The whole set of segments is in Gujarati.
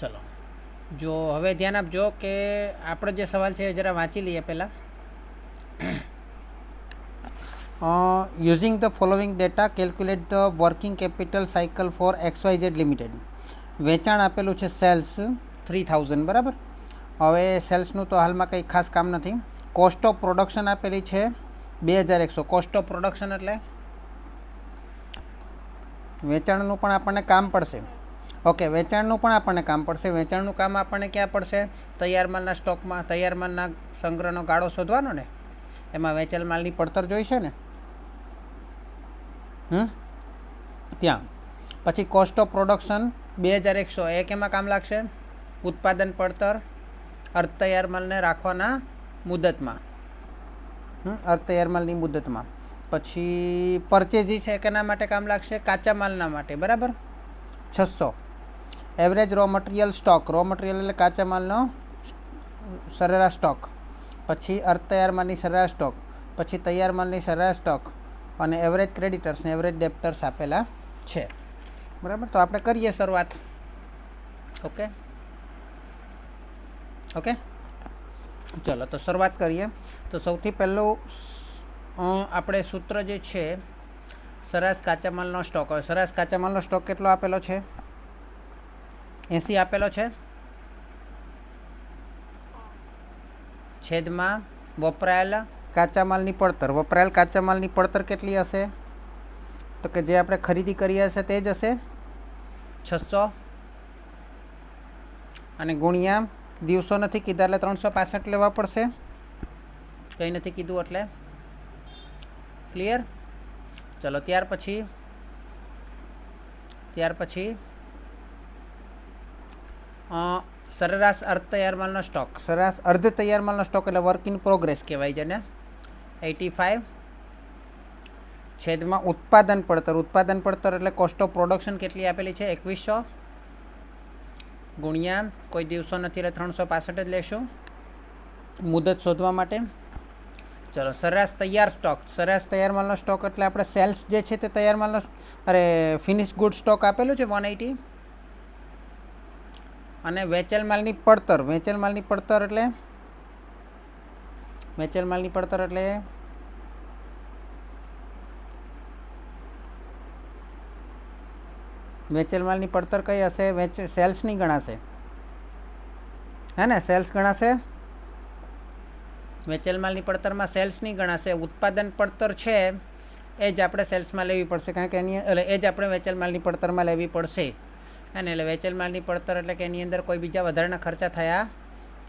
ચલો, જો હવે ધ્યાન આપજો કે આપણો જે સવાલ છે એ જરા વાંચી લઈએ પહેલાં. Using the following data calculate the working capital cycle for XYZ limited. વેચાણ આપેલું છે સેલ્સ 3000, બરાબર. હવે સેલ્સનું તો હાલમાં કંઈ ખાસ કામ નથી. કોસ્ટ ઓફ પ્રોડક્શન આપેલી છે 2100. કોસ્ટ ઓફ પ્રોડક્શન એટલે વેચાણનું પણ આપણને કામ પડશે. ઓકે, વેચાણનું પણ આપણને કામ પડશે. વેચાણનું કામ આપણને ક્યાં પડશે? તૈયાર માલના સ્ટોકમાં, તૈયાર માલના સંગ્રહનો ગાળો શોધવાનો ને, એમાં વેચેલ માલની પડતર જોઈશે ને. ત્યાં પછી કોસ્ટ ઓફ પ્રોડક્શન 2100 એ કેમાં કામ લાગશે? ઉત્પાદન પડતર અર્ધ તૈયાર માલને રાખવાના મુદતમાં, અર્ધ તૈયાર માલની મુદતમાં. પછી પરચેઝી છે કેના માટે કામ લાગશે? કાચા માલના માટે, બરાબર. 600. Average raw material stock, raw material એટલે કાચા માલનો સરેરાશ સ્ટોક. પછી અર્ધ તૈયાર માલની સરેરાશ સ્ટોક, પછી તૈયાર માલની સરેરાશ સ્ટોક, અને એવરેજ ક્રેડિટર્સ ને એવરેજ ડેપ્ટર્સ આપેલા છે, બરાબર. તો આપણે કરીએ શરૂઆત. ઓકે ઓકે, ચલો તો શરૂઆત કરીએ. તો સૌથી પહેલું આપણે સૂત્ર જે છે સરેરાશ કાચા માલનો સ્ટોક. હવે સરેરાશ કાચા માલનો સ્ટોક કેટલો આપેલો છે? 80 આપેલો છે. છેદમાં વપરાયેલ કાચા માલની પડતર. વપરાયેલ કાચા માલની પડતર કેટલી હશે? તો કે જે આપણે ખરીદી કરી હશે તે જ હશે, 600. અને ગુણ્યા દિવસો નથી કીધા એટલે 365 લેવા પડશે. કંઈ નથી કીધું એટલે ક્લિયર. ચલો, ત્યાર પછી સરેરાશ અર્ધ તૈયાર માલનો સ્ટોક. સરેરાશ અર્ધ તૈયાર માલનો સ્ટોક એટલે વર્ક ઇન પ્રોગ્રેસ કહેવાય છે ને. 85 છેદમાં ઉત્પાદન પડતર. ઉત્પાદન પડતર એટલે કોસ્ટ ઓફ પ્રોડક્શન કેટલી આપેલી છે? 2100 ગુણ્યા કોઈ દિવસો નથી એટલે 365 જ લેશું મુદત શોધવા માટે. ચલો, સરેરાશ તૈયાર સ્ટોક. સરેરાશ તૈયાર માલનો સ્ટોક એટલે આપણે સેલ્સ જે છે તે તૈયાર માલનો, ફિનિશ ગુડ સ્ટોક આપેલું છે 180. અને વેચેલ માલની પડતર. વેચેલ માલની પડતર એટલે વેચેલ માલની પડતર એટલે વેચેલ માલની પડતર કઈ હશે? સેલ્સની ગણાશે, હે ને? સેલ્સ ગણાશે. વેચેલ માલની પડતરમાં સેલ્સની ગણાશે. ઉત્પાદન પડતર છે એ જ આપણે સેલ્સમાં લેવી પડશે, કારણ કે એટલે એ જ આપણે વેચેલ માલની પડતરમાં લેવી પડશે, હે ને. એટલે વેચેલ માલની પડતર એટલે કે એની અંદર કોઈ બીજા વધારાના ખર્ચા થયા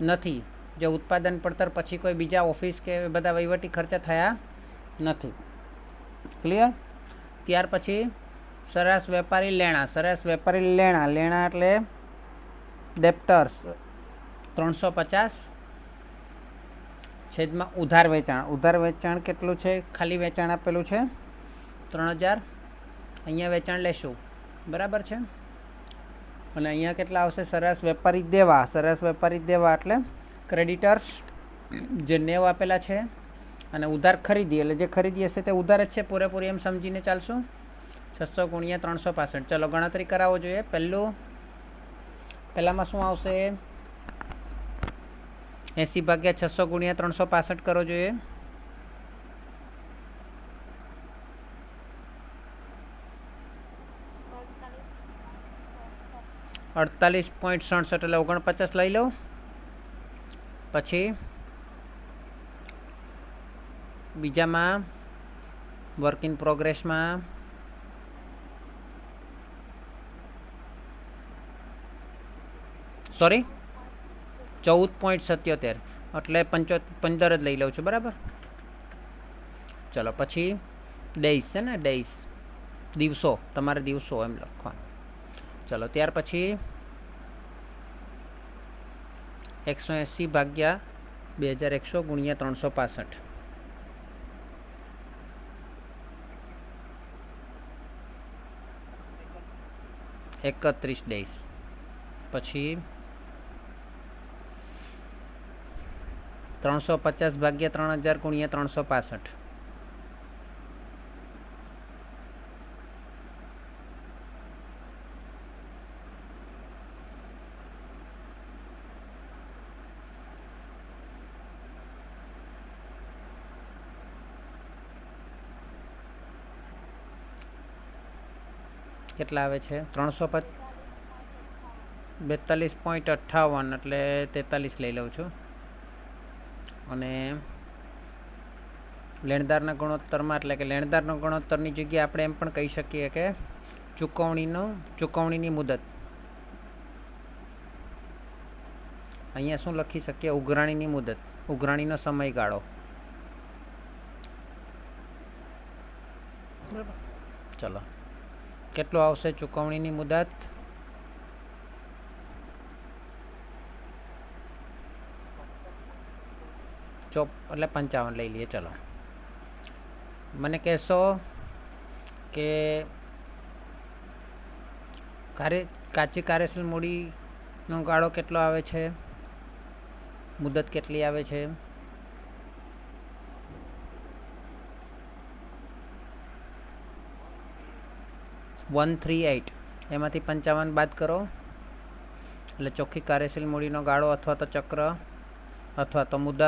નથી. જે ઉત્પાદન પડતર પછી કોઈ બીજા ઓફિસ કે બધા વહીવટી ખર્ચા થયા નથી. ક્લિયર. ત્યાર પછી સરેરાશ વેપારી લેણા. સરેરાશ વેપારી લેણા. લેણા એટલે ડેપ્ટર્સ 350 છેદમાં ઉધાર વેચાણ. ઉધાર વેચાણ કેટલું છે? ખાલી વેચાણ આપેલું છે 3000. અહીંયા વેચાણ લેશું, બરાબર છે. અને અહીંયા કેટલા આવશે? સરેરાશ વેપારી દેવા. સરેરાશ વેપારી દેવા એટલે ક્રેડિટર્સ જે 90 આપેલા છે, અને ઉધાર ખરીદી એટલે જે ખરીદી હશે તે ઉધાર જ છે પૂરેપૂરી, એમ સમજીને ચાલશું. 600 ગુણ્યા 365. ચલો, ગણતરી કરાવવો જોઈએ. પહેલામાં શું આવશે? 80 ભાગ્યા 600 ગુણ્યા 365 કરવો જોઈએ. 48.67 એટલે 49 લઈ લો. પછી બીજામાં વર્ક ઇન પ્રોગ્રેસમાં સોરી 14.77 એટલે 15 જ લઈ લઉં છું, બરાબર. ચલો, પછી ડેઝ છે ને, ડેઝ દિવસો, તમારે દિવસો એમ લખવાનું. ચલો, ત્યાર પછી 180 ભાગ્યા 2100 ગુણ્યા 365. 31 ડેઝ. પછી 350 ભાગ્યા 3000 ગુણ્યા 365. 31 કેટલા આવે છે? 342.58 એટલે 43 લઈ લઉં છું. અને લેણદારના ગુણોત્તરમાં એટલે કે લેણદારના ગુણોત્તરની જગ્યાએ આપણે એમ પણ કહી શકીએ કે ચૂકવણીની મુદત. અહીંયા શું લખી શકીએ? ઉઘરાણીની મુદત, ઉઘરાણીનો સમયગાળો. બરાબર, ચલો કેટલું આવશે ચૂકવણીની મુદત? એટલે 55 લઈ લઈએ. ચલો મને કહેશો કે કાચી કાર્યશીલ મૂડીનો ગાળો કેટલો આવે છે? મુદત કેટલી આવે છે? $138. એમાંથી 55 બાદ કરો એટલે ચોખ્ખી કાર્યશીલ મૂડીનો ગાળો અથવા તો ચક્ર અથવા તો મુદત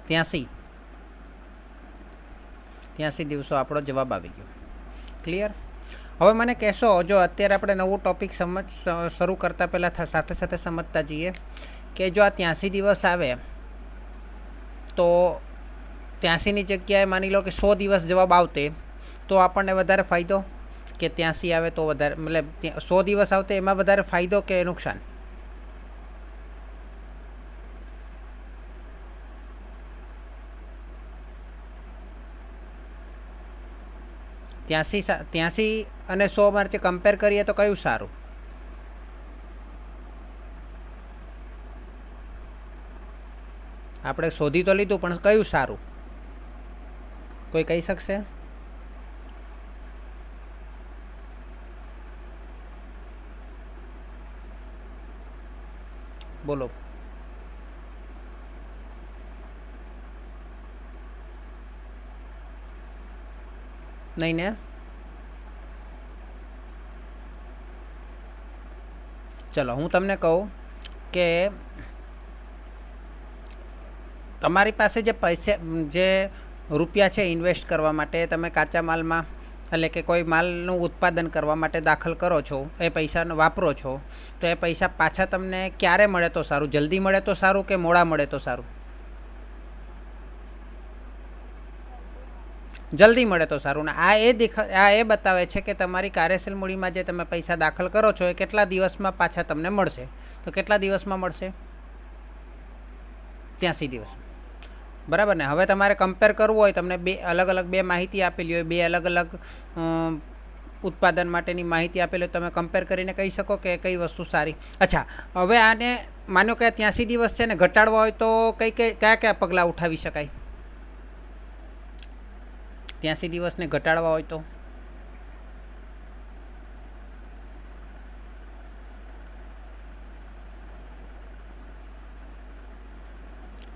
83 દિવસો આપણો જવાબ આવી ગયો. ક્લિયર? હવે મને કહેશો, જો અત્યારે આપણે નવું ટૉપિક શરૂ કરતાં પહેલાં સાથે સાથે સમજતા જઈએ કે જો આ 83 દિવસ આવે તો 83ની જગ્યાએ માની લો કે 100 દિવસ જવાબ આવતે તો આપણને વધારે ફાયદો કે 83 આવે તો વધારે, મતલબ 100 દિવસ આવતે એમાં વધારે ફાયદો કે નુકસાન? ત્યાંસી અને 100 વચ્ચે કમ્પેર કરીએ તો કયું સારું? આપણે શોધી તો લીધું પણ કયું સારું? કોઈ કહી શકશે? બોલો. નહીં ને? ચલો હું તમને કહું કે તમારી પાસે જે પૈસા, જે રૂપિયા છે ઇન્વેસ્ટ કરવા માટે, તમે કાચા માલમાં એટલે કે કોઈ માલનું ઉત્પાદન કરવા માટે દાખલ કરો છો, એ પૈસાનો વાપરો છો, તો એ પૈસા પાછા તમને ક્યારે મળે તો સારું? જલ્દી મળે તો સારું કે મોડા મળે તો સારું? જલ્દી મળે તો સારું. ને આ એ બતાવે છે કે તમારી કાર્યશીલ મૂડીમાં જે તમે પૈસા દાખલ કરો છો એ કેટલા દિવસમાં પાછા તમને મળશે. તો કેટલા દિવસમાં મળશે? 83 દિવસમાં. બરાબર ને? હવે તમારે કમ્પેર કરવું હોય, તમને બે અલગ માહિતી આપેલી હોય, બે અલગ ઉત્પાદન માટેની માહિતી આપેલી હોય, તમે કમ્પેર કરીને કહી શકો કે કઈ વસ્તુ સારી. અચ્છા, હવે આને માનો કે 83 દિવસ છે ને ઘટાડવા હોય તો કયા પગલાં ઉઠાવી શકાય? 83 દિવસને ઘટાડવા હોય તો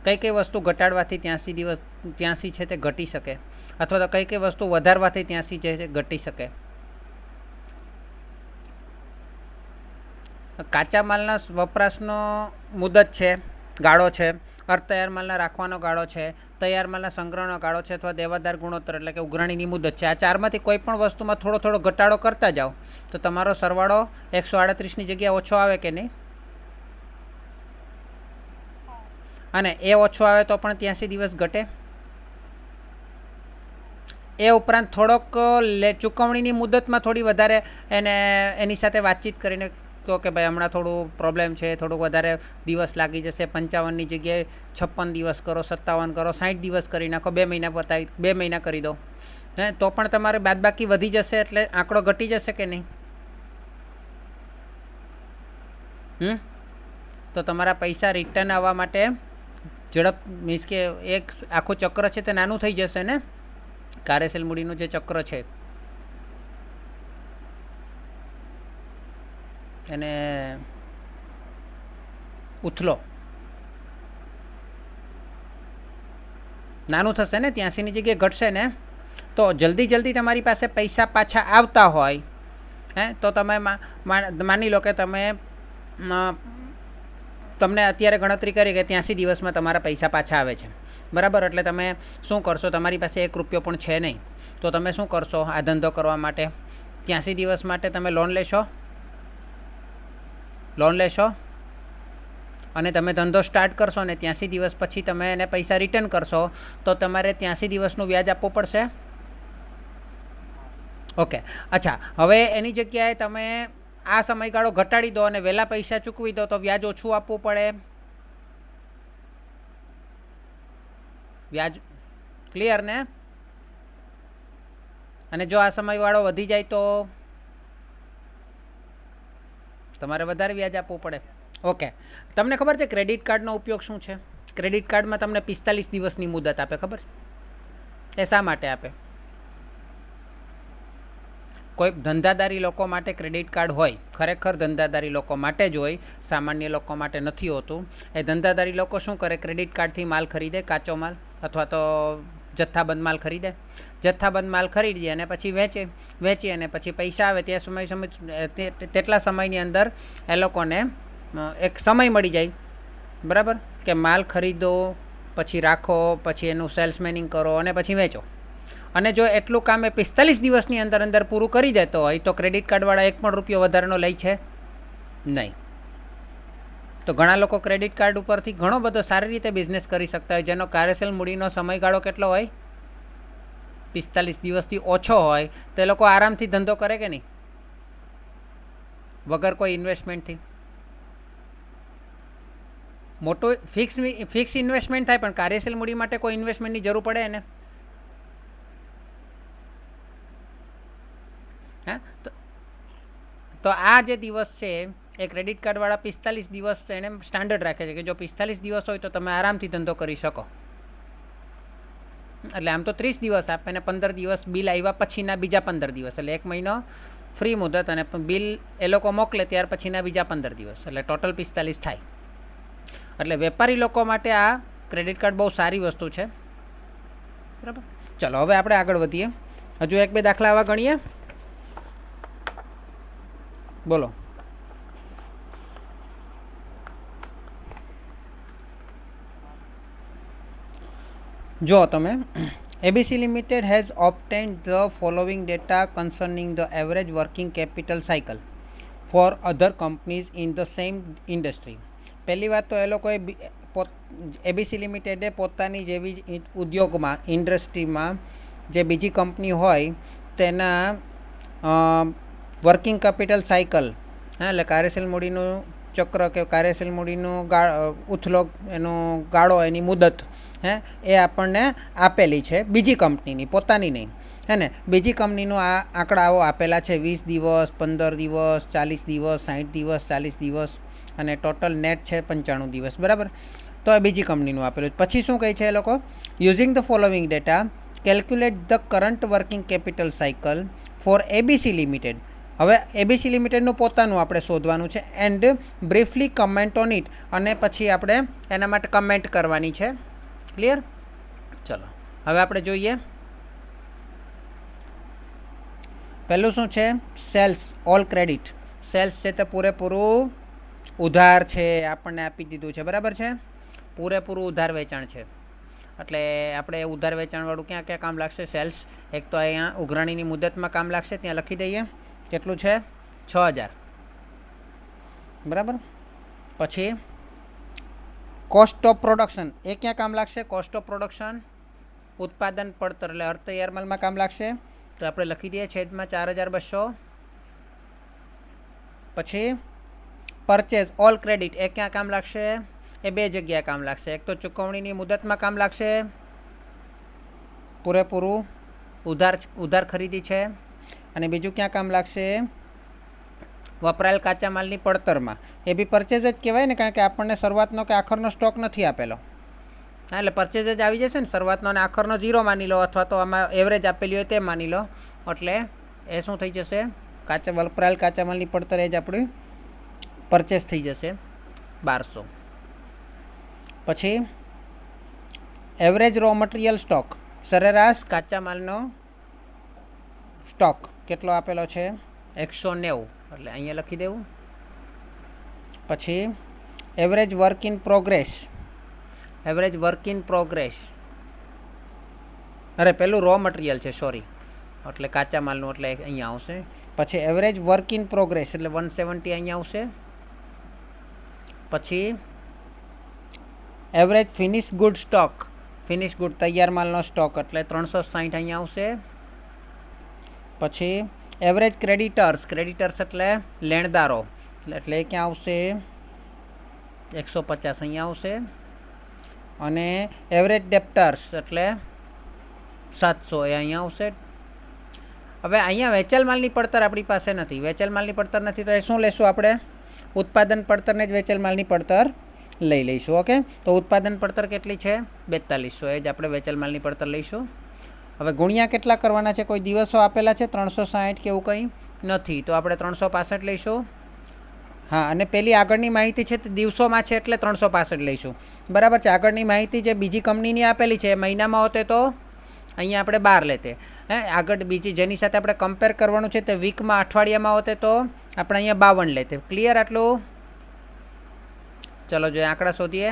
કઈ વસ્તુ ઘટાડવાથી 83 છે તે ઘટી શકે, અથવા તો કઈ વસ્તુ વધારવાથી 83 છે ઘટી શકે? કાચા માલના વપરાશનો મુદત છે, ગાળો છે, અર્ધ તૈયાર માલના રાખવાનો ગાળો છે, તૈયાર માલના સંગ્રહનો ગાળો છે, અથવા દેવાદાર ગુણોત્તર એટલે કે ઉઘરાણીની મુદત છે. આ ચારમાંથી કોઈ પણ વસ્તુમાં થોડો ઘટાડો કરતા જાઓ તો તમારો સરવાળો 138ની જગ્યાએ ઓછો આવે કે નહીં? અને એ ઓછો આવે તો પણ 83 દિવસ ઘટે. એ ઉપરાંત થોડોક ચૂકવણીની મુદતમાં થોડી વધારે એની સાથે વાતચીત કરીને કહો કે ભાઈ હમણાં થોડું પ્રોબ્લેમ છે, થોડુંક વધારે દિવસ લાગી જશે, 55ની જગ્યાએ 56 દિવસ કરો, 57 કરો, 60 દિવસ કરી નાખો, 2 મહિના કરી દો, હે, તો પણ તમારે બાદબાકી વધી જશે એટલે આંકડો ઘટી જશે કે નહીં? તો તમારા પૈસા રિટર્ન આવવા માટે ઝડપ, મીન્સ કે એક આખું ચક્ર છે તે નાનું થઈ જશે ને? કાર્યશીલ મૂડીનું જે ચક્ર છે એને ઉથલો નાનું થશે ને, 83ની જગ્યાએ ઘટશે ને? તો જલ્દી તમારી પાસે પૈસા પાછા આવતા હોય, હે, તો તમે માની લો કે તમને અત્યારે ગણતરી કરી કે 83 દિવસમાં તમારા પૈસા પાછા આવે છે, બરાબર. એટલે તમે શું કરશો, તમારી પાસે 1 રૂપિયો પણ છે નહીં, તો તમે શું કરશો આ ધંધો કરવા માટે? 83 દિવસ માટે તમે લોન લેશો અને તમે ધંધો સ્ટાર્ટ કરશો ને 83 દિવસ પછી તમે એને પૈસા રિટર્ન કરશો, તો તમારે 83 દિવસનું વ્યાજ આપવું પડશે. ઓકે. અચ્છા, હવે એની જગ્યાએ તમે આ સમયગાળો ઘટાડી દો અને વહેલા પૈસા ચૂકવી દો, તો વ્યાજ ઓછું આપવું પડે. વ્યાજ ક્લિયર ને? અને જો આ સમયવાળો વધી જાય તો તમારે વધારે વ્યાજ આપવું પડે. ઓકે. તમને ખબર છે ક્રેડિટ કાર્ડનો ઉપયોગ શું છે? ક્રેડિટ કાર્ડમાં તમને 45 દિવસની મુદત આપે, ખબર છે? એ શા માટે આપે? કોઈ ધંધાદારી લોકો માટે ક્રેડિટ કાર્ડ હોય, ખરેખર ધંધાદારી લોકો માટે જ હોય, સામાન્ય લોકો માટે નથી હોતું. એ ધંધાદારી લોકો શું કરે, ક્રેડિટ કાર્ડથી માલ ખરીદે, કાચો માલ અથવા તો જથ્થાબંધ માલ ખરીદે. જથ્થાબંધ માલ ખરીદી અને પછી વેચી અને પછી પૈસા આવે તે તેટલા સમયની અંદર એ લોકોને એક સમય મળી જાય, બરાબર, કે માલ ખરીદો, પછી રાખો, પછી એનું સેલ્સમેનિંગ કરો અને પછી વેચો. અને જો એટલું કામ એ 45 દિવસની અંદર પૂરું કરી દેતો હોય તો ક્રેડિટ કાર્ડવાળા 1 પણ રૂપિયો વધારાનો લે છે નહીં. તો ઘણા લોકો ક્રેડિટ કાર્ડ ઉપરથી ઘણો બધો સારી રીતે બિઝનેસ કરી શકતા હોય, જેનો કાર્યશીલ મૂડીનો સમયગાળો કેટલો હોય? 45 દિવસથી ઓછો હોય. તો એ લોકો આરામથી ધંધો કરે કે નહીં, વગર કોઈ ઇન્વેસ્ટમેન્ટથી. મોટું ફિક્સ ઇન્વેસ્ટમેન્ટ થાય, પણ કાર્યશીલ મૂડી માટે કોઈ ઇન્વેસ્ટમેન્ટની જરૂર પડે એને. હા, તો આ જે દિવસ છે એ ક્રેડિટ કાર્ડવાળા 45 દિવસ એને સ્ટાન્ડર્ડ રાખે છે કે જો 45 દિવસ હોય તો તમે આરામથી ધંધો કરી શકો. એટલે આમ તો 30 દિવસ આપે ને 15 દિવસ બિલ આવ્યા પછીના બીજા 15 દિવસ, એટલે 1 મહિનો ફ્રી મુદત અને બિલ એ લોકો મોકલે ત્યાર પછીના બીજા 15 દિવસ, એટલે ટોટલ 45 થાય. એટલે વેપારી લોકો માટે આ ક્રેડિટ કાર્ડ બહુ સારી વસ્તુ છે, બરાબર. ચલો હવે આપણે આગળ વધીએ. હજુ 1-2 દાખલા આવા ગણીએ. બોલો. જો તમે ABC Limited has obtained the following data concerning the average working capital cycle for other companies in the same industry. પહેલી વાત તો એ લોકોએ ABC લિમિટેડે પોતાની જેવી ઉદ્યોગમાં, ઇન્ડસ્ટ્રીમાં જે બીજી કંપની હોય તેના વર્કિંગ કેપિટલ સાયકલ, હા, એટલે કાર્યશીલ મૂડીનું ચક્ર કે કાર્યશીલ મૂડીનું ઉથલો, એનો ગાળો, એની મુદત, હે, એ આપણને આપેલી છે બીજી કંપનીની, પોતાની નહીં, હે ને. બીજી કંપનીનું આ આંકડાઓ આપેલા છે 20 દિવસ, 15 દિવસ, 40 દિવસ, 60 દિવસ, 40 દિવસ અને ટોટલ નેટ છે 95 દિવસ, બરાબર. તો એ બીજી કંપનીનું આપેલું. પછી શું કહે છે એ લોકો? Using the following data calculate the current working capital cycle for ABC limited. હવે ABC લિમિટેડનું પોતાનું આપણે શોધવાનું છે and briefly comment on it, અને પછી આપણે એના માટે કમેન્ટ કરવાની છે. ક્લિયર? ચલો હવે આપણે જોઈએ. પહેલું શું છે? Cells all credit. સેલ્સ છે તે પૂરેપૂરું ઉધાર છે, આપણને આપી દીધું છે, બરાબર છે. પૂરેપૂરું ઉધાર વેચાણ છે. એટલે આપણે ઉધાર વેચાણવાળું ક્યાં ક્યાં કામ લાગશે? સેલ્સ. એક તો અહીંયા ઉઘરાણીની મુદતમાં કામ લાગશે, ત્યાં લખી દઈએ. કેટલું છે? 6000, બરાબર. પછી કોસ્ટ ઓફ પ્રોડક્શન, એ ક્યાં કામ લાગશે? કોસ્ટ ઓફ પ્રોડક્શન ઉત્પાદન પડતર એટલે અર્ધ તૈયાર માલમાં કામ લાગશે, તો આપણે લખી દઈએ છેદમાં 4200. પછી પરચેઝ ઓલ ક્રેડિટ, એ ક્યાં કામ લાગશે? એ 2 જગ્યાએ કામ લાગશે. એક તો ચૂકવણીની મુદતમાં કામ લાગશે, પૂરેપૂરું ઉધાર ખરીદી છે, અને બીજું ક્યાં કામ લાગશે? વપરાયેલ કાચા માલની પડતરમાં. એ બી પરચેઝ જ કહેવાય ને, કારણ કે આપણને શરૂઆતનો કે આખરનો સ્ટોક નથી આપેલો. હા, એટલે પરચેઝ જ આવી જશે ને. શરૂઆતનો અને આખરનો 0 માની લો, અથવા તો આમાં એવરેજ આપેલી હોય તે માની લો, એટલે એ શું થઈ જશે? વપરાયેલ કાચા માલની પડતર એ જ આપણી પરચેઝ થઈ જશે 1200. પછી એવરેજ રો મટીરિયલ સ્ટોક, સરેરાશ કાચા માલનો સ્ટોક કેટલો આપેલો છે? 190, એટલે અહીંયા લખી દેવું. પછી average work in progress, average work in progress અરે પેલું રો મટીરિયલ છે, સોરી, એટલે કાચા માલનું, એટલે અહીંયા આવશે. પછી એવરેજ વર્ક ઇન પ્રોગ્રેસ એટલે 170 અહીંયા આવશે. પછી average finish good stock, finish good તૈયાર માલનો સ્ટોક એટલે 360 અહીંયા આવશે. પછી એવરેજ ક્રેડિટર્સ, ક્રેડિટર્સ એટલે લેણદારો, એટલે ક્યાં આવશે? 150 અહીંયા આવશે. અને એવરેજ ડેપ્ટર્સ એટલે 700 એ અહીંયા આવશે. હવે અહીંયા વેચાલ માલની પડતર આપણી પાસે નથી. વેચાલ માલની પડતર નથી તો એ શું લેશું આપણે? ઉત્પાદન પડતરને જ વેચાલ માલની પડતર લઈ લઈશું. ઓકે, તો ઉત્પાદન પડતર કેટલી છે? 4200, એ જ આપણે વેચાલ માલની પડતર લઈશું. હવે ગુણ્યા કેટલા કરવાના છે? કોઈ દિવસો આપેલા છે 360 કે એવું કંઈ નથી, તો આપણે 365 લઈશું. હા, અને પેલી આગળની માહિતી છે તે દિવસોમાં છે એટલે 365 લઈશું. બરાબર છે. આગળની માહિતી જે બીજી કંપનીની આપેલી છે એ મહિનામાં હોતે તો અહીંયા આપણે 12 લેતે. આગળ બીજી જેની સાથે આપણે કમ્પેર કરવાનું છે તે વીકમાં, અઠવાડિયામાં હોતે તો આપણે અહીંયા 52 લેતે. ક્લિયર આટલું? ચલો જોઈએ, આંકડા શોધીએ.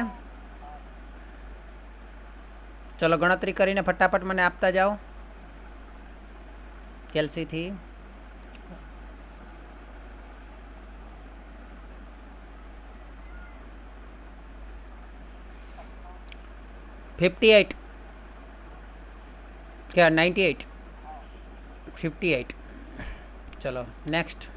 ચલો ગણતરી કરીને ફટાફટ મને આપતા જાઓ કેલ્સીથી. $58 કે 98? 58. ચલો નેક્સ્ટ.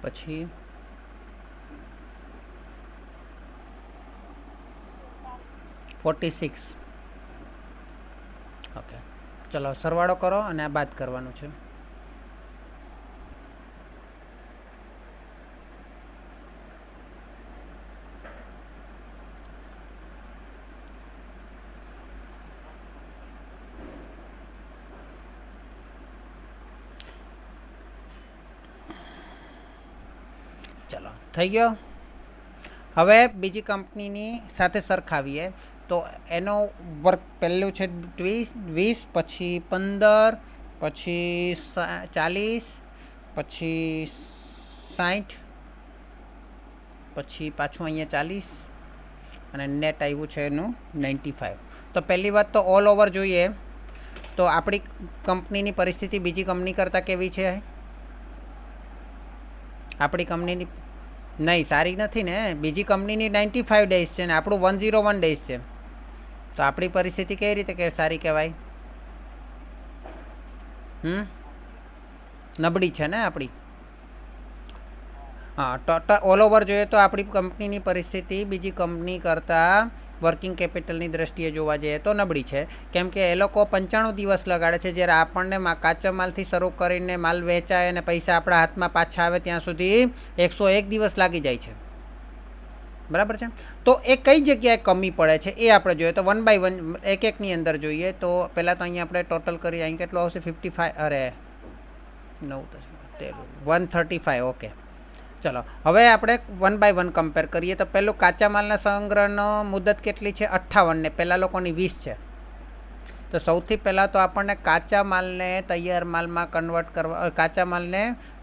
પછી 46. ઓકે, ચલો સરવાળો કરો અને આ બાદ કરવાનું છે. ચલો થઈ ગયો. હવે બીજી કંપનીની સાથે સરખાવીએ તો એનો વર્ક પહેલું છે 20, પછી 15, પછી 40, પછી 60, પછી પાછું અહીંયા 40 અને નેટ આવ્યું છે એનું 95. તો પહેલી વાત તો ઓલ ઓવર જોઈએ તો આપણી કંપનીની પરિસ્થિતિ બીજી કંપની કરતાં કેવી છે? આપણી કંપનીની નહીં, સારી નથી ને. બીજી કંપનીની 95 ડેઝ છે ને આપણું 101 ડેઝ છે. તો આપણી પરિસ્થિતિ કેવી રીતે કે સારી કહેવાય? નબળી છે ને આપણી. હા, ટોટલ ઓલ ઓવર જોઈએ તો આપણી કંપનીની પરિસ્થિતિ બીજી કંપની કરતાં વર્કિંગ કેપિટલની દ્રષ્ટિએ જોવા જઈએ તો નબળી છે. કેમ કે એ લોકો 95 દિવસ લગાડે છે, જ્યારે આપણને કાચા માલથી શરૂ કરીને માલ વેચાય અને પૈસા આપણા હાથમાં પાછા આવે ત્યાં સુધી 101 દિવસ લાગી જાય છે. બરાબર છે. તો એ કઈ જગ્યાએ કમી પડે છે એ આપણે જોઈએ તો 1 by 1 એક એકની અંદર જોઈએ. તો પહેલાં તો અહીંયા આપણે ટોટલ કરીએ. અહીં કેટલું આવશે? 55, અરે 135. ઓકે, ચલો હવે આપણે 1 by 1 કમ્પેર કરીએ. તો પહેલું કાચા માલના સંગ્રહનો મુદત કેટલી છે? 58 ને પહેલાં લોકોની 20 છે. તો સૌથી પહેલાં તો આપણને કાચા માલને તૈયાર માલમાં કન્વર્ટ કરવા, કાચા માલને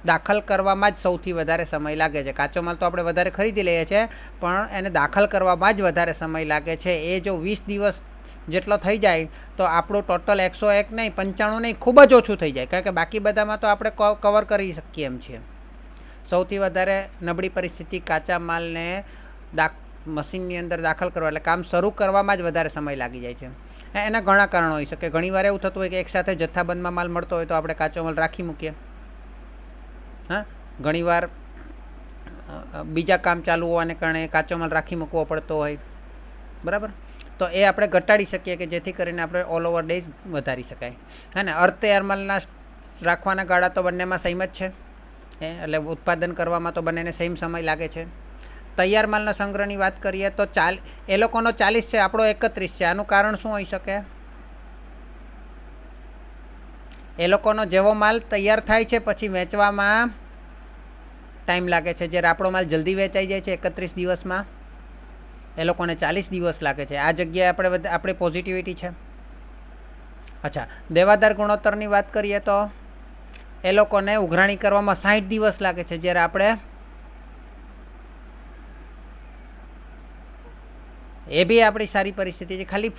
દાખલ કરવામાં જ સૌથી વધારે સમય લાગે છે. કાચો માલ તો આપણે વધારે ખરીદી લઈએ છીએ પણ એને દાખલ કરવામાં જ વધારે સમય લાગે છે. એ જો 20 દિવસ જેટલો થઈ જાય તો આપણું ટોટલ 101 નહીં, 95 નહીં, ખૂબ જ ઓછું થઈ જાય. કારણ કે બાકી બધામાં તો આપણે કવર કરી શકીએ એમ છીએ. સૌથી વધારે નબળી પરિસ્થિતિ કાચા માલને મશીનની અંદર દાખલ કરવા, એટલે કામ શરૂ કરવામાં જ વધારે સમય લાગી જાય છે. એના ઘણા કારણો હોઈ શકે. ઘણીવાર એવું થતું હોય કે એકસાથે જથ્થાબંધમાં માલ મળતો હોય તો આપણે કાચો માલ રાખી મૂકીએ. હા, ઘણીવાર બીજા કામ ચાલુ હોવાને કારણે કાચો માલ રાખી મૂકવો પડતો હોય. બરાબર, તો એ આપણે ઘટાડી શકીએ કે જેથી કરીને આપણે ઓલ ઓવર ડેઝ વધારી શકાય. હે ને. અર્ધ તૈયાર માલના રાખવાના ગાળા તો બંનેમાં સેમ જ છે. એટલે ઉત્પાદન કરવામાં તો બંનેને સેમ સમય લાગે છે. તૈયાર માલના સંગ્રહની વાત કરીએ તો એ લોકોનો 40 છે, આપણો 31 છે. આનું કારણ શું હોઈ શકે? એ લોકોનો જેવો માલ તૈયાર થાય છે પછી વેચવામાં ટાઈમ લાગે છે, જ્યારે આપણો માલ જલ્દી વેચાઈ જાય છે 31 દિવસમાં. એ લોકોને 40 દિવસ લાગે છે. આ જગ્યાએ આપણે પોઝિટિવિટી છે. અચ્છા, દેવાદાર ગુણોત્તરની વાત કરીએ તો એ લોકોને ઉઘરાણી કરવામાં 60 દિવસ લાગે છે, જ્યારે આપણે એ બી આપણી સારી પરિસ્થિતિ છે. ખાલી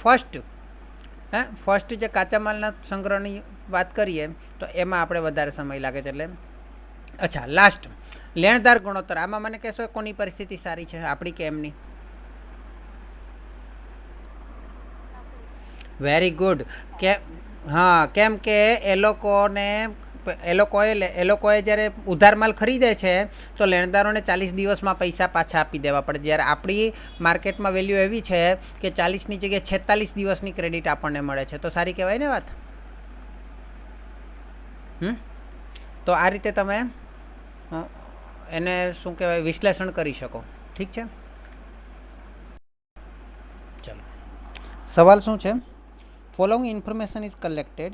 ફર્સ્ટ જે કાચા માલના સંગ્રહની વાત કરીએ તો એમાં આપણે વધારે સમય લાગે છે. એટલે અચ્છા, લાસ્ટ લેણદાર ગુણોત્તર. આમાં મને કહેશો કોની પરિસ્થિતિ સારી છે, આપણી કે એમની? Very good. કેમ કે એ લોકોએ જ્યારે ઉધાર માલ ખરીદે છે તો લેણદારોને 40 દિવસમાં પૈસા પાછા આપી દેવા પડે, જ્યારે આપણી માર્કેટમાં વેલ્યુ એવી છે કે 40ની જગ્યાએ 46 દિવસની ક્રેડિટ આપણને મળે છે. તો સારી કહેવાય ને વાત? તો આ રીતે તમે એને શું કહેવાય, વિશ્લેષણ કરી શકો. ઠીક છે, ચલો. સવાલ શું છે? Following information is collected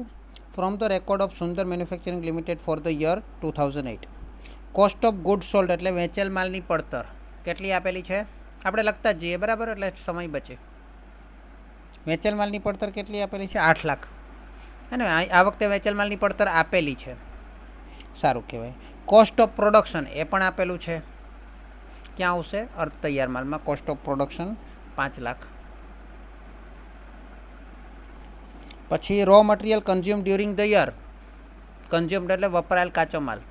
from the record of Sundar Manufacturing Limited for the year 2008. Cost of good sold એટલે વેચેલ માલની પડતર કેટલી આપેલી છે? આપણે લખતા જ જઈએ, બરાબર, એટલે સમય બચે. વેચેલ માલની પડતર કેટલી આપેલી છે? 8 લાખ. હે ને? આ વખતે વેચેલ માલની પડતર આપેલી છે. સારું કહેવાય. કોસ્ટ ઓફ પ્રોડક્શન એ પણ આપેલું છે. ક્યાં આવશે? અર્ધ તૈયાર માલમાં કોસ્ટ ઓફ પ્રોડક્શન 5 લાખ. પછી raw material consume during the year. Consumed એટલે વપરાયેલ કાચો માલ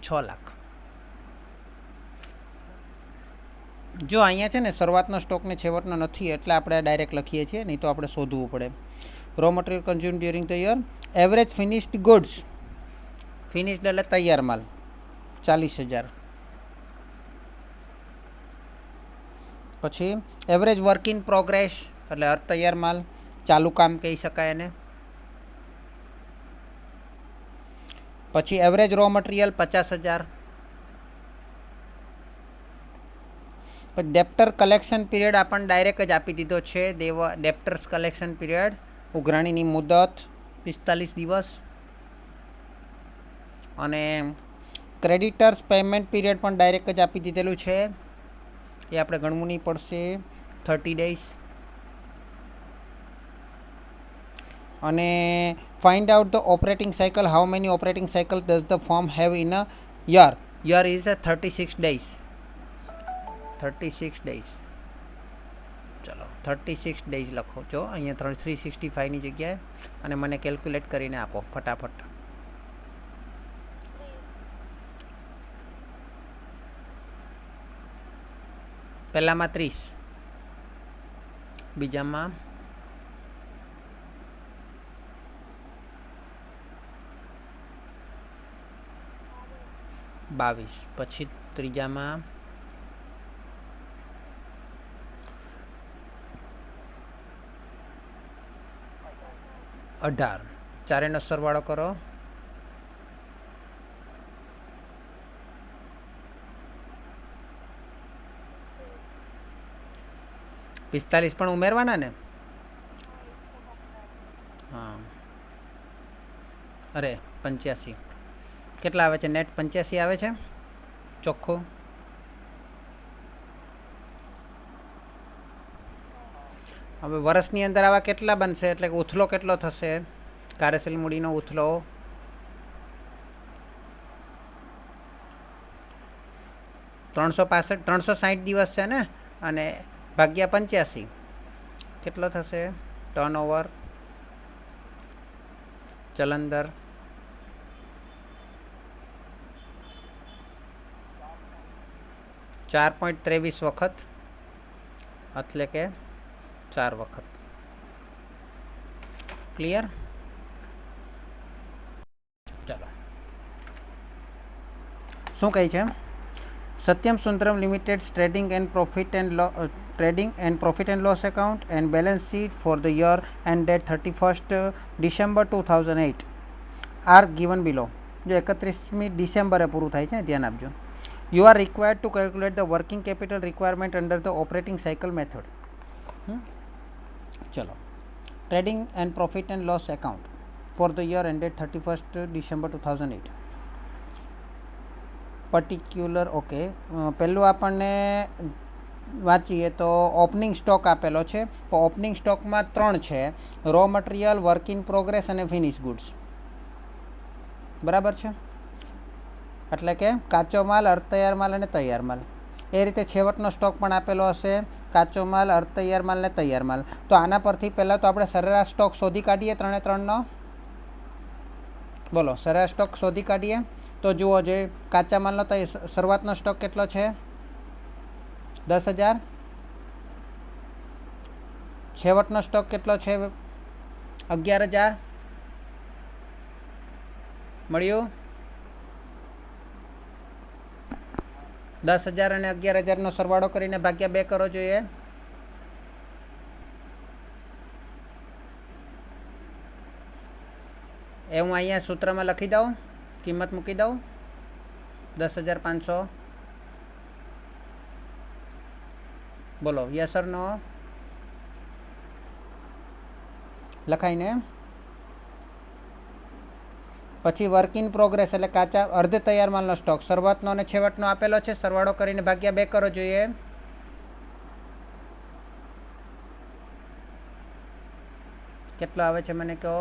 6 લાખ. જો અહીંયા છે ને શરૂઆતનો સ્ટોક ને છેવટનો નથી, એટલે આપણે ડાયરેક્ટ લખીએ છીએ, નહીં તો આપણે શોધવું પડે. Row material consume during the year. Average finished goods, finished એટલે તૈયાર માલ 40,000. પછી એવરેજ વર્ક ઇન પ્રોગ્રેસ એટલે અર્ધ તૈયાર માલ, ચાલુ કામ કહી શકાય એને. પછી એવરેજ રો મટીરિયલ 50,000. પછી ડેપ્ટર કલેક્શન પીરિયડ આપણને ડાયરેક્ટ જ આપી દીધો છે. ડેપ્ટર્સ કલેક્શન પીરિયડ, ઉઘરાણીની મુદત 45 દિવસ. અને ક્રેડિટર્સ પેમેન્ટ પીરિયડ પણ ડાયરેક્ટ જ આપી દીધેલું છે, એ આપણે ગણવું નહીં પડશે, 30 days. અને find out the operating cycle. How many operating cycle does the firm have in a year? Year is 36 days. 36 days. ચલો 36 days લખો છો અહીંયા 365ની જગ્યાએ, અને મને કેલ્ક્યુલેટ કરીને આપો ફટાફટ. પહેલામાં 30, બીજામાં 22, પછી ત્રીજામાં 18. ચારેનો સરવાળો કરો. 45 પણ ઉમેરવાના ને? હા, અરે 85. કેટલા આવે છે? નેટ 85 આવે છે ચોખ્ખું. હવે વર્ષની અંદર આવા કેટલા બનશે? એટલે કે ઉથલો કેટલો થશે? કાર્યશીલ મૂડીનો ઉથલો 360 દિવસ છે ને, અને ભાગ્યા 85 કેટલો થશે? ટર્નઓવર, ચલન દર 4.23 વખત, એટલે કે 4 વખત. ક્લિયર? ચાલો, શું કહે છે? Satyam Sundaram limited trading and profit and loss account and balance sheet for the year ended 31st December 2008 R given below. જો 31મી ડિસેમ્બરે પૂરું થાય છે, ધ્યાન આપજો. You are required to calculate the working capital requirement under the operating cycle method. चलो, trading and profit and loss account for the year ended 31st December 2008. Particular okay, પહેલું આપણને વાંચીએ તો ઓપનિંગ સ્ટોક આપેલો છે. તો ઓપનિંગ સ્ટોકમાં 3 છે, raw material, work in progress અને ફિનિશ ગુડ્સ. બરાબર છે, એટલે કે કાચો માલ, અર્ધ તૈયાર માલ અને તૈયાર માલ. એ રીતે છેવટનો સ્ટોક પણ આપેલો હશે, કાચો માલ, અર્ધ તૈયાર માલ અને તૈયાર માલ. તો આના પરથી પહેલાં તો આપણે સરેરાશ સ્ટોક શોધી કાઢીએ, 3/3નો. બોલો, સરેરાશ સ્ટોક શોધી કાઢીએ. તો જુઓ, જે કાચા માલનો શરૂઆતનો સ્ટોક કેટલો છે? 10,000. છેવટનો સ્ટોક કેટલો છે? 11,000. મળ્યું? 10,000 અને 11,000નો સરવાળો કરીને ભાગ્યા 2 કરો જોઈએ. એ હું અહીંયા સૂત્રમાં લખી દઉં, કિંમત મૂકી દઉં 10,500. બોલો, યસ ઓર નો? લખાઈને પછી વર્ક ઇન પ્રોગ્રેસ એટલે કાચા અર્ધ તૈયાર માલનો સ્ટોક શરૂઆતનો અને છેવટનો આપેલો છે, સરવાળો કરીને ભાગ્યા 2 કરો જોઈએ. કેટલો આવે છે મને કહો?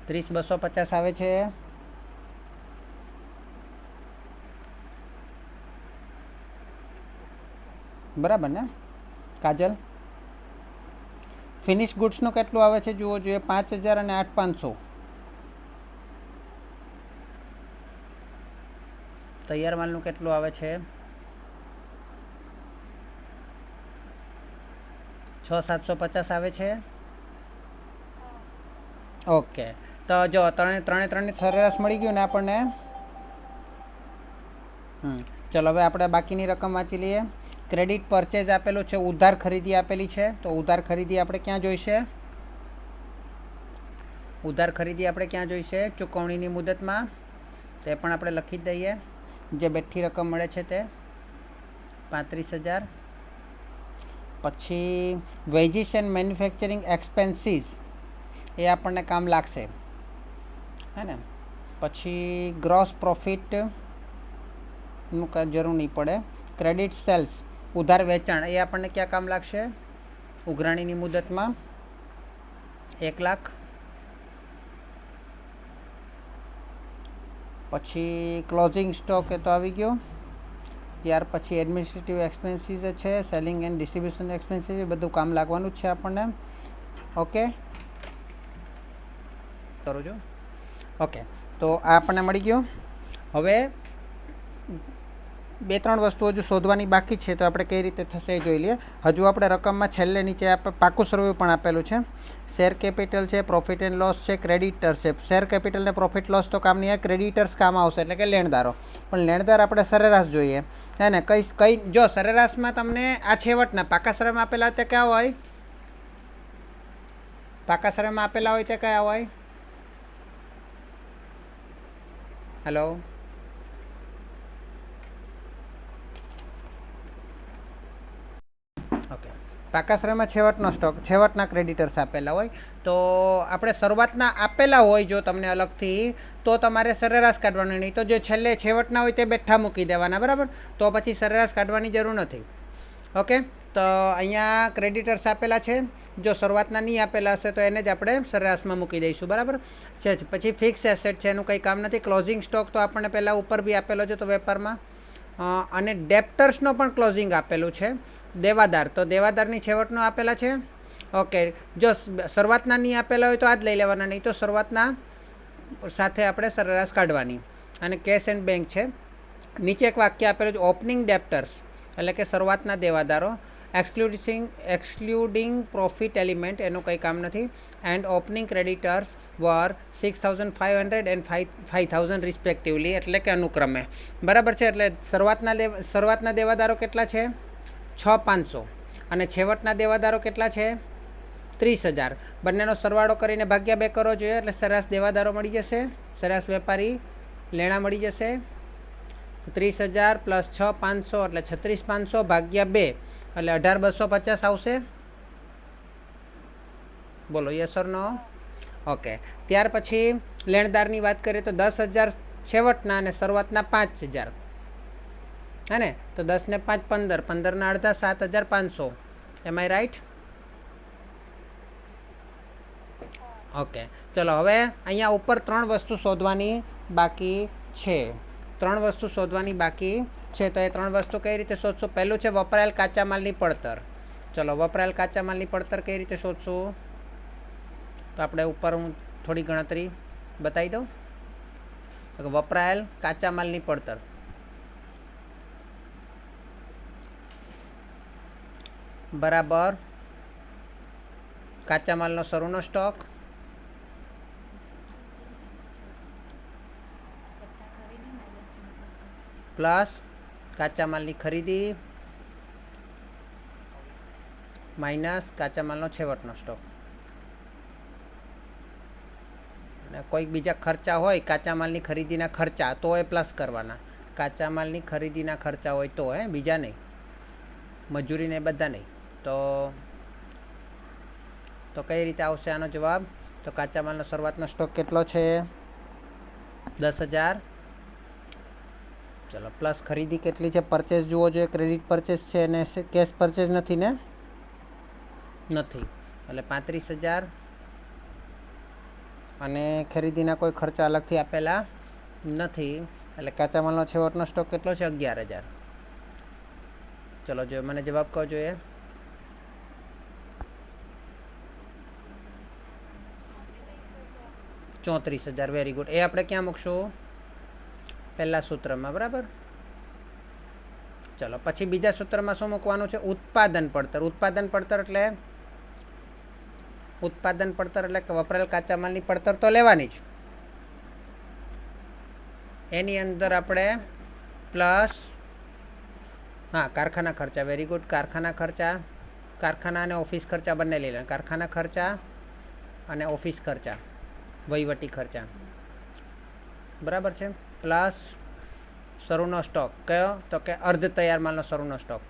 30,250 આવે છે. બરાબર ને કાજલ? ફિનિશ ગુડ્સનું કેટલું આવે છે જુઓ જોઈએ, 5,000 અને 8,500. તૈયાર માલનું કેટલું આવે છે? 6,750 આવે છે. ઓકે, તો જો ત્રણની સરેરાશ મળી ગયું ને આપણને. ચલો, હવે આપણે બાકીની રકમ વાંચી લઈએ. ક્રેડિટ પરચેઝ આપેલું છે, ઉધાર ખરીદી આપેલી છે. તો ઉધાર ખરીદી આપણે ક્યાં જોઈશે? ઉધાર ખરીદી આપણે ક્યાં જોઈશે? ચૂકવણીની મુદતમાં. તે પણ આપણે લખી જ દઈએ. જે બેઠી રકમ મળે છે તે 35,000. પછી વેજીસ એન્ડ મેન્યુફેક્ચરિંગ એક્સપેન્સીસ, એ આપણને કામ લાગશે, હે ને. પછી ગ્રોસ પ્રોફિટનું કાંઈ જરૂર નહીં પડે. ક્રેડિટ સેલ્સ, ઉધાર વેચાણ, એ આપણને ક્યાં કામ લાગશે? ઉઘરાણીની મુદતમાં 1,00,000. પછી ક્લોઝિંગ સ્ટોક એ તો આવી ગયો. ત્યાર પછી એડમિનિસ્ટ્રેટિવ એક્સપેન્સીસ છે, સેલિંગ એન્ડ ડિસ્ટ્રીબ્યુશન એક્સપેન્સીસ, એ બધું કામ લાગવાનું જ છે આપણને. ઓકે, કરું છું. ઓકે, તો આ આપણને મળી ગયો. હવે 2-3 વસ્તુઓ હજુ શોધવાની બાકી છે, તો આપણે કઈ રીતે થશે એ જોઈ લઈએ. હજુ આપણે રકમમાં છેલ્લે નીચે પાકું સર્વે પણ આપેલું છે. શેર કેપિટલ છે, પ્રોફિટ એન્ડ લોસ છે, ક્રેડિટર્સ છે. શેર કેપિટલ ને પ્રોફિટ લોસ તો કામ નહીં આવે, ક્રેડિટર્સ કામ આવશે, એટલે કે લેણદારો. પણ લેણદાર આપણે સરેરાશ જોઈએ, હે ને. કઈ જો સરેરાશમાં તમને આ છેવટના પાકા સર્વેમાં આપેલા તે કયા હોય? પાકા સર્વેમાં આપેલા હોય તે કયા હોય? Hello, okay. પાકા શ્રેણીમાં છેવટનો સ્ટોક, છેવટના ક્રેડિટર્સ આપેલા હોય. તો આપણે શરૂઆતના આપેલા હોય જો તમને અલગથી, તો તમારે સરેરાશ કાઢવાનું નહીં. તો જે છેલ્લે છેવટના હોય તે બેઠા મૂકી દેવાના, બરાબર. તો પછી સરેરાશ કાઢવાની જરૂર નથી. ઓકે, તો અહીંયા ક્રેડિટર્સ આપેલા છે. જો શરૂઆતના નહીં આપેલા હશે તો એને જ આપણે સરેરાશમાં મૂકી દઈશું, બરાબર છે. પછી ફિક્સ એસેટ છે, એનું કંઈ કામ નથી. ક્લોઝિંગ સ્ટોક તો આપણને પહેલાં ઉપર બી આપેલો છે, તો વેપારમાં. અને ડેપ્ટર્સનો પણ ક્લોઝિંગ આપેલું છે. દેવાદાર, તો દેવાદારની છેવટનો આપેલા છે. ઓકે, જો શરૂઆતના નહીં આપેલા હોય તો આ જ લઈ લેવાના, નહીં તો શરૂઆતના સાથે આપણે સરેરાશ કાઢવાની. અને કેશ એન્ડ બેંક છે. નીચે એક વાક્ય આપેલું છે, ઓપનિંગ ડેપ્ટર્સ એટલે કે શરૂઆતના દેવાદારો, એક્સક્લુડિંગ પ્રોફિટ એલિમેન્ટ, એનું કંઈ કામ નથી. And opening creditors were 6,500 and 5,000 respectively, એટલે કે અનુક્રમે, બરાબર છે. એટલે શરૂઆતના દેવાદારો કેટલા છે? 6,500. અને છેવટના દેવાદારો કેટલા છે? 30,000. બંનેનો સરવાળો કરીને ભાગ્યા 2 કરો જોઈએ, એટલે સરેરાશ દેવાદારો મળી જશે. સરેરાશ વેપારી લેણા મળી જશે 30,000 પ્લસ 6,500 એટલે 36,500 ભાગ્યા 2 એટલે 18,250 આવશે. બોલો યસ ઓર નો? ઓકે. ત્યાર પછી લેણદારની વાત કરીએ તો 10,000 છેવટના અને શરૂઆતના 5,000, હે ને? તો 10 ને 5 15, 15ના અડધા 7,500. એમ આઈ રાઈટ? ઓકે. ચલો હવે અહીંયા ઉપર 3 વસ્તુ શોધવાની બાકી છે. 3 વસ્તુ શોધવાની બાકી છે. તો એ 3 વસ્તુ કઈ રીતે શોધશું? પહેલું છે વપરાયેલ કાચા માલની પડતર. ચલો વપરાયેલ કાચા માલની પડતર કઈ રીતે શોધશું? તો આપણે ઉપર હું થોડી ગણતરી બતાવી દઉં. તો વપરાયેલ કાચા માલની પડતર બરાબર કાચા માલનો શરૂનો સ્ટોક પ્લસ કાચા માલની ખરીદી માઇનસ કાચા માલનો છેવટનો સ્ટોક. અને કોઈક બીજા ખર્ચા હોય કાચા માલની ખરીદીના ખર્ચા તો એ પ્લસ કરવાના. કાચા માલની ખરીદીના ખર્ચા હોય તો, બીજા નહીં, મજૂરીને બધા નહીં. તો કઈ રીતે આવશે આનો જવાબ? તો કાચા માલનો શરૂઆતનો સ્ટોક કેટલો છે? 10,000. ચલો પ્લસ ખરીદી કેટલી છે? પરચેસ જુઓ જોઈએ. ક્રેડિટ પરચેસ છે અને કેશ પરચેસ નથી ને? નથી. એટલે 35,000 અને ખરીદીના કોઈ ખર્ચા અલગથી આપેલા નથી. એટલે કાચા માલનો છેવટનો સ્ટોક કેટલો છે? 11,000. ચલો જો મને જવાબ કહો જોઈએ. 34,000. Very good. એ આપણે ક્યાં મૂકશું? પહેલા સૂત્રમાં. બરાબર. ચલો પછી બીજા સૂત્રમાં શું મૂકવાનું છે? ઉત્પાદન પડતર. ઉત્પાદન પડતર એટલે કે વપરાયેલ કાચા માલની પડતર તો લેવાની જ. એની અંદર આપણે પ્લસ કારખાના ખર્ચા. Very good. કારખાના ખર્ચા, કારખાના અને ઓફિસ ખર્ચા બંને લઈ લેવાના. કારખાના ખર્ચા અને ઓફિસ ખર્ચા, વહીવટી ખર્ચા. બરાબર છે. પ્લસ શરૂનો સ્ટોક કયો? તો કે અર્ધ તૈયાર માલનો શરૂનો સ્ટોક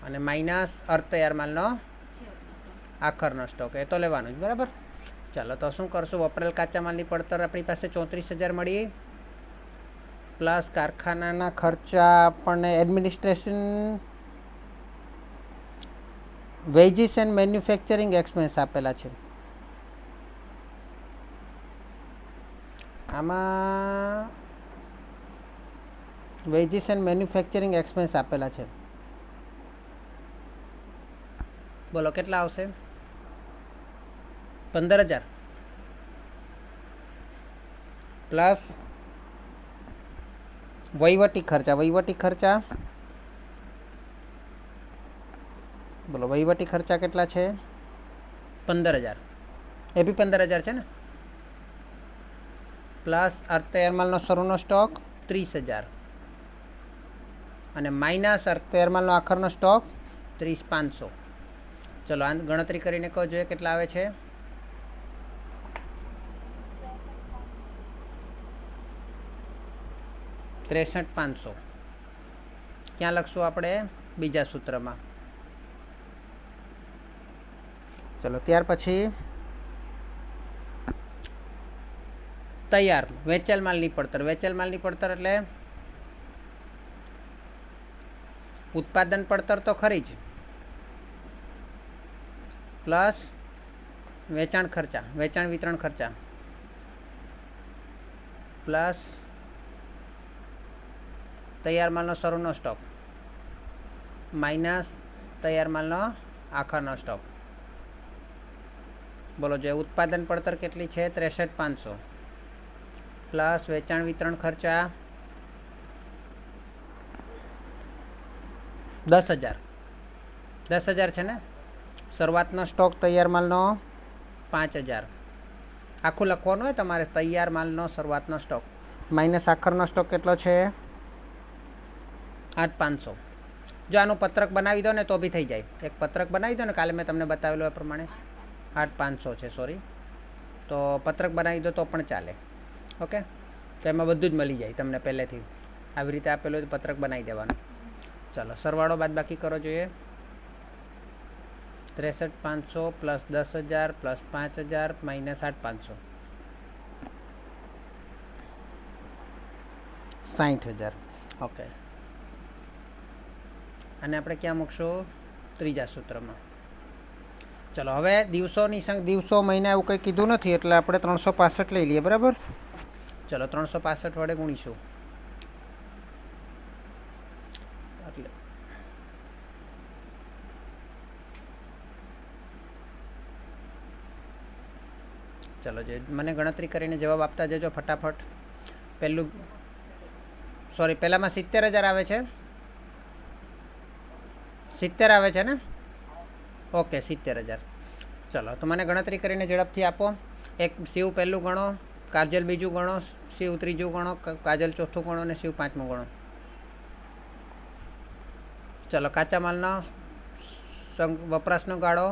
અને માઇનસ અર્ધ તૈયાર માલનો આખરનો સ્ટોક. એ તો લેવાનું જ. બરાબર. ચાલો તો શું કરશું? વપરાયેલ કાચા માલની પડતર આપણી પાસે 34,000 મળી, પ્લસ કારખાનાના ખર્ચા આપણને administration, veggies and manufacturing expense આપેલા છે. આમાં વેજીસ એન્ડ મેન્યુફેક્ચરિંગ એક્સપેન્સ આપેલા છે. બોલો કેટલા આવશે? 15,000 પ્લસ વહીવટી ખર્ચા. બોલો વહીવટી ખર્ચા કેટલા છે? 15,000. એ બી 15,000 છે ને? પ્લસ અર્ધ તૈયાર માલનો શરૂનો સ્ટોક 30,000 અને માઇનસ અર્ધ તૈયાર માલનો આખરનો સ્ટોક 30,500. ચલો આ ગણતરી કરીને કહો જોઈએ કેટલા આવે છે? 63,500. ક્યાં લખશું આપણે? બીજા સૂત્રમાં. ચલો ત્યાર પછી તૈયાર વેચેલ માલની પડતર. વેચેલ માલની પડતર એટલે ઉત્પાદન પડતર તો ખરી જ, પ્લસ વેચાણ ખર્ચા, વેચાણ વિતરણ ખર્ચા, પ્લસ તૈયાર માલનો શરૂનો સ્ટોક માઇનસ તૈયાર માલનો આખરનો સ્ટોક. બોલો જે ઉત્પાદન પડતર કેટલી છે? 63,500 પ્લસ વેચાણ વિતરણ ખર્ચા 10,000. 10,000 છે ને? શરૂઆતનો સ્ટોક તૈયાર માલનો 5,000. આખું લખવાનું હોય તમારે. તૈયાર માલનો શરૂઆતનો સ્ટોક માઇનસ આખરનો સ્ટોક કેટલો છે? 8,500. જો આનું પત્રક બનાવી દો ને તો બી થઈ જાય. એક પત્રક બનાવી દો ને, કાલે મેં તમને બતાવેલું એ પ્રમાણે. 8,500 છે, સોરી. તો પત્રક બનાવી દો તો પણ ચાલે. ઓકે, તો એમાં બધું જ મળી જાય તમને પહેલેથી. આવી રીતે આપેલું તો પત્રક બનાવી દેવાનું. ચાલો સરવાળો બાદ બાકી કરો જોઈએ. 63,500 પ્લસ 10,000 પ્લસ 5,000 માઇનસ 8,500 60,000. ઓકે, અને આપણે ક્યાં મૂકશું? ત્રીજા સૂત્રમાં. ચલો હવે દિવસો મહિના એવું કંઈ કીધું નથી એટલે આપણે 365 લઈ લઈએ. બરાબર, ચલો 365 વડે ગુણીશું. એટલે ચલો જે મને ગણતરી કરીને જવાબ આપતા જજો ફટાફટ. પહેલામાં 70,000 આવે છે. 70 આવે છે ને? ઓકે, 70,000. ચલો તો મને ગણતરી કરીને ઝડપથી આપો. એક શિવ પહેલું ગણો, કાજલ બીજું ગણો, શિવ ત્રીજું ગણો, કાજલ ચોથું ગણો અને શિવ પાંચમું ગણો. ચલો કાચા માલનો વપરાશનો ગાળો.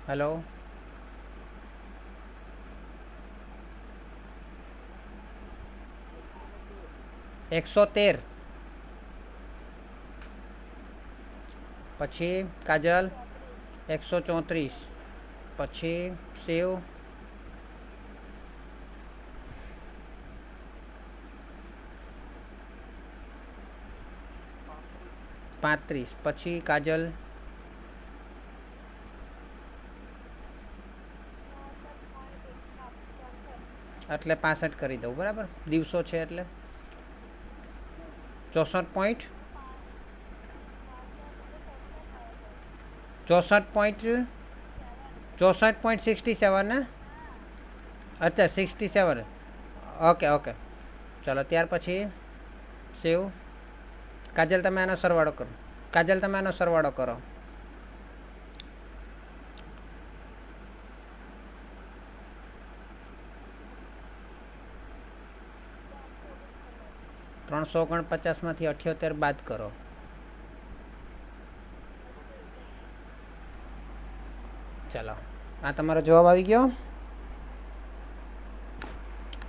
હેલો, $113. પછી કાજલ 134. પછી શિવ 35. પછી કાજલ 65 કરી દઉં. બરાબર, દિવસો છે એટલે 64.67 ને? અચ્છા, 67. ઓકે. ચલો ત્યાર પછી શિવ. કાજલ તમે આનો સરવાળો કરો. 349માંથી 78 બાદ કરો. ચાલો, આ તમારો જવાબ આવી ગયો.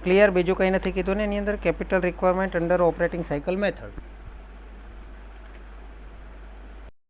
ક્લિયર? બીજું કંઈ નથી કીધું ને એની અંદર? Capital requirement under operating cycle method.